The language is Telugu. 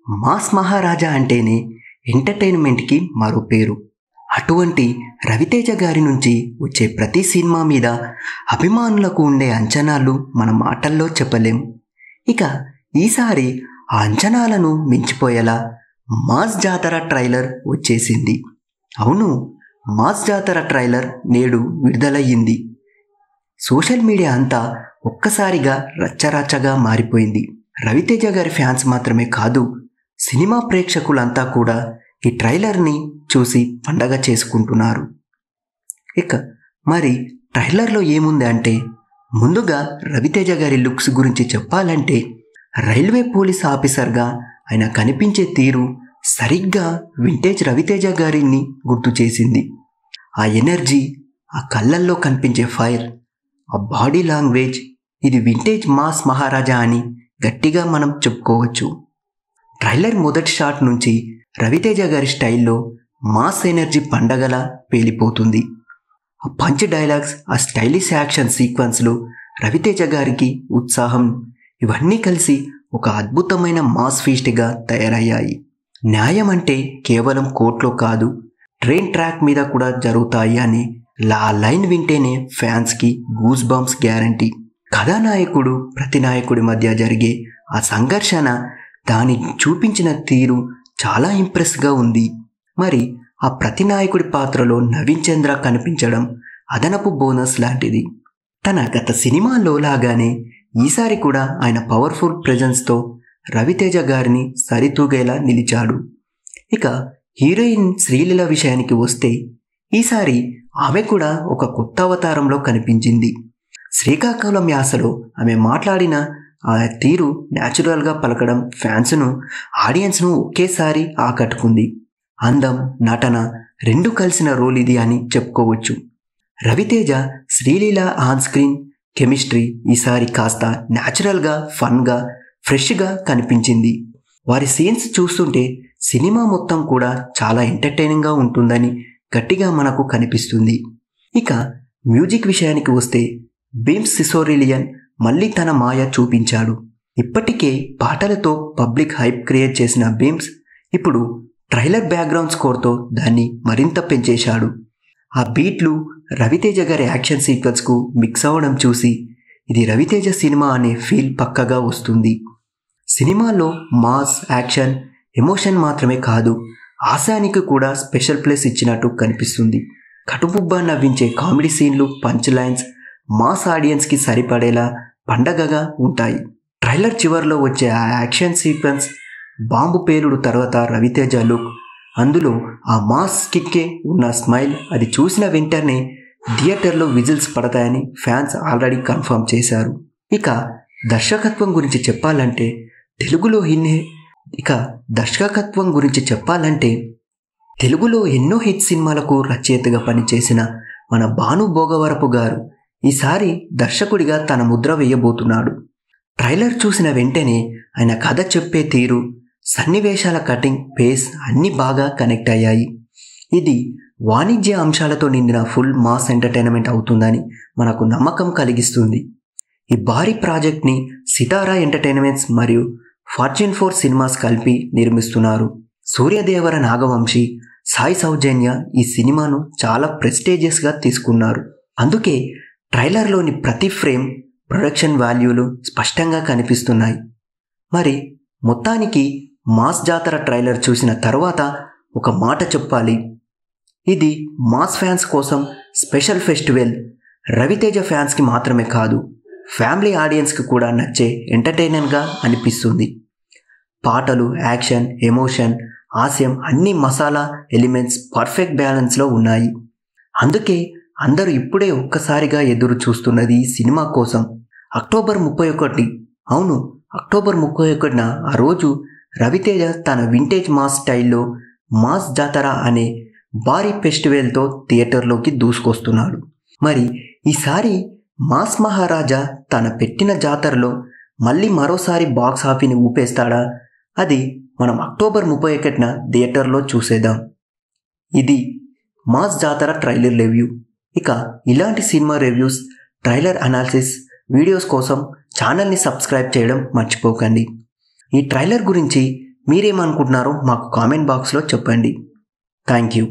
మాస్ మహారాజా అంటేనే ఎంటర్టైన్మెంట్కి మరో పేరు. అటువంటి రవితేజ గారి నుంచి వచ్చే ప్రతి సినిమా మీద అభిమానులకు ఉండే అంచనాలు మన మాటల్లో చెప్పలేం. ఇక ఈసారి ఆ అంచనాలను మించిపోయేలా మాస్ జాతర ట్రైలర్ వచ్చేసింది. అవును, మాస్ జాతర ట్రైలర్ నేడు విడుదలయ్యింది. సోషల్ మీడియా అంతా ఒక్కసారిగా రచ్చరచ్చగా మారిపోయింది. రవితేజ గారి ఫ్యాన్స్ మాత్రమే కాదు, సినిమా ప్రేక్షకులంతా కూడా ఈ ట్రైలర్ని చూసి పండగ చేసుకుంటున్నారు. ఇక మరి ట్రైలర్లో ఏముంది అంటే, ముందుగా రవితేజ గారి లుక్స్ గురించి చెప్పాలంటే, రైల్వే పోలీస్ ఆఫీసర్గా ఆయన కనిపించే తీరు సరిగ్గా వింటేజ్ రవితేజ గారిని గుర్తు చేసింది. ఆ ఎనర్జీ, ఆ కళ్ళల్లో కనిపించే ఫైర్, ఆ బాడీ లాంగ్వేజ్, ఇది వింటేజ్ మాస్ మహారాజా అని గట్టిగా మనం చెప్పుకోవచ్చు. ట్రైలర్ మొదటి షాట్ నుంచి రవితేజ గారి స్టైల్లో మాస్ ఎనర్జీ పండగలా పేలిపోతుంది. ఆ పంచ్ డైలాగ్స్, ఆ స్టైలిష్ యాక్షన్ సీక్వెన్స్లు, రవితేజ గారికి ఉత్సాహం, ఇవన్నీ కలిసి ఒక అద్భుతమైన మాస్ ఫీస్ట్గా తయారయ్యాయి. న్యాయం అంటే కేవలం కోర్టులో కాదు, ట్రైన్ ట్రాక్ మీద కూడా జరుగుతాయి అని ఆ లైన్ వింటేనే ఫ్యాన్స్కి గూస్ బంప్స్ గ్యారంటీ. కథానాయకుడు ప్రతినాయకుడి మధ్య జరిగే ఆ సంఘర్షణ, దాన్ని చూపించిన తీరు చాలా ఇంప్రెస్గా ఉంది. మరి ఆ ప్రతినాయకుడి పాత్రలో నవీన్ చంద్ర కనిపించడం అదనపు బోనస్ లాంటిది. తన గత సినిమాలో లాగానే ఈసారి కూడా ఆయన పవర్ఫుల్ ప్రెజెన్స్తో రవితేజ గారిని సరితూగేలా నిలిచాడు. ఇక హీరోయిన్ శ్రీలీల విషయానికి వస్తే, ఈసారి ఆమె కూడా ఒక కొత్త అవతారంలో కనిపించింది. శ్రీకాకుళం యాసలో ఆమె మాట్లాడిన ఆ తీరు, న్యాచురల్గా పలకడం ఫ్యాన్స్ను, ఆడియన్స్ను ఒకేసారి ఆకట్టుకుంది. అందం, నటన రెండు కలిసిన రోల్ ఇది అని చెప్పుకోవచ్చు. Raviteja Sreeleela on screen chemistry ఈసారి కాస్త న్యాచురల్గా, ఫన్గా, ఫ్రెష్గా కనిపించింది. వారి సీన్స్ చూస్తుంటే సినిమా మొత్తం కూడా చాలా ఎంటర్టైనింగ్గా ఉంటుందని గట్టిగా మనకు కనిపిస్తుంది. ఇక మ్యూజిక్ విషయానికి వస్తే, బీమ్స్ సిసోరిలియన్ మళ్ళీ తన మాయ చూపించాడు. ఇప్పటికే పాటలతో పబ్లిక్ హైప్ క్రియేట్ చేసిన బీమ్స్ ఇప్పుడు ట్రైలర్ బ్యాక్గ్రౌండ్ స్కోర్తో దాన్ని మరింత పెంచేశాడు. ఆ బీట్లు రవితేజ గారి యాక్షన్ సీక్వెన్స్కు మిక్స్ అవ్వడం చూసి ఇది రవితేజ సినిమా అనే ఫీల్ పక్కగా వస్తుంది. సినిమాలో మాస్, యాక్షన్, ఎమోషన్ మాత్రమే కాదు, హాస్యానికి కూడా స్పెషల్ ప్లేస్ ఇచ్చినట్టు కనిపిస్తుంది. కటుపుబ్బా నవ్వించే కామెడీ సీన్లు, పంచ్ లైన్స్ మాస్ ఆడియన్స్కి సరిపడేలా పండగగా ఉంటాయి. ట్రైలర్ చివరిలో వచ్చే ఆ యాక్షన్ సీక్వెన్స్, బాంబు పేలుడు తర్వాత రవితేజ లుక్, అందులో ఆ మాస్ కిక్కే ఉన్న స్మైల్, అది చూసిన వెంటనే థియేటర్లో విజిల్స్ పడతాయని ఫ్యాన్స్ ఆల్రెడీ కన్ఫర్మ్ చేశారు. ఇక దర్శకత్వం గురించి చెప్పాలంటే తెలుగులో ఎన్నో హిట్ సినిమాలకు రచయితగా పనిచేసిన మన భాను భోగవరపు గారు ఈసారి దర్శకుడిగా తన ముద్ర వేయబోతున్నాడు. ట్రైలర్ చూసిన వెంటనే ఆయన కథ చెప్పే తీరు, సన్నివేశాల కటింగ్, పేస్ అన్నీ బాగా కనెక్ట్ అయ్యాయి. ఇది వాణిజ్య అంశాలతో నిండిన ఫుల్ మాస్ ఎంటర్టైన్మెంట్ అవుతుందని మనకు నమ్మకం కలిగిస్తుంది. ఈ భారీ ప్రాజెక్ట్ని సితారా ఎంటర్టైన్మెంట్స్ మరియు ఫార్చ్యూన్ 4 సినిమాస్ కలిపి నిర్మిస్తున్నారు. సూర్యదేవర నాగవంశీ, సాయి సౌజన్య ఈ సినిమాను చాలా ప్రెస్టీజియస్గా తీసుకున్నారు. అందుకే ట్రైలర్లోని ప్రతి ఫ్రేమ్, ప్రొడక్షన్ వాల్యూలు స్పష్టంగా కనిపిస్తున్నాయి. మరి మొత్తానికి మాస్ జాతర ట్రైలర్ చూసిన తర్వాత ఒక మాట చెప్పాలి, ఇది మాస్ ఫ్యాన్స్ కోసం స్పెషల్ ఫెస్టివల్. రవితేజ ఫ్యాన్స్కి మాత్రమే కాదు, ఫ్యామిలీ ఆడియన్స్కి కూడా నచ్చే ఎంటర్టైనర్గా అనిపిస్తుంది. పాటలు, యాక్షన్, ఎమోషన్, హాస్యం అన్ని మసాలా ఎలిమెంట్స్ పర్ఫెక్ట్ బ్యాలెన్స్లో ఉన్నాయి. అందుకే అందరూ ఇప్పుడే ఒక్కసారిగా ఎదురు చూస్తున్నది ఈ సినిమా కోసం. అక్టోబర్ 31, అవును అక్టోబర్ 31న ఆ రోజు రవితేజ తన వింటేజ్ మాస్ స్టైల్లో మాస్ జాతర అనే భారీ ఫెస్టివల్తో థియేటర్లోకి దూసుకొస్తున్నాడు. మరి ఈసారి మాస్ మహారాజా తన పెట్టిన జాతరలో మళ్ళీ మరోసారి బాక్స్ ఆఫీస్ని ఊపేస్తాడా? అది మనం అక్టోబర్ 31న థియేటర్లో చూసేద్దాం. ఇది మాస్ జాతర ట్రైలర్ రివ్యూ. ఇక ఇలాంటి cinema reviews, trailer analysis videos కోసం ఛానల్ని సబ్స్క్రైబ్ చేయడం మర్చిపోకండి. ఈ ట్రైలర్ గురించి మీరేమనుకుంటున్నారో మాకు కామెంట్ బాక్స్లో చెప్పండి. Thank you.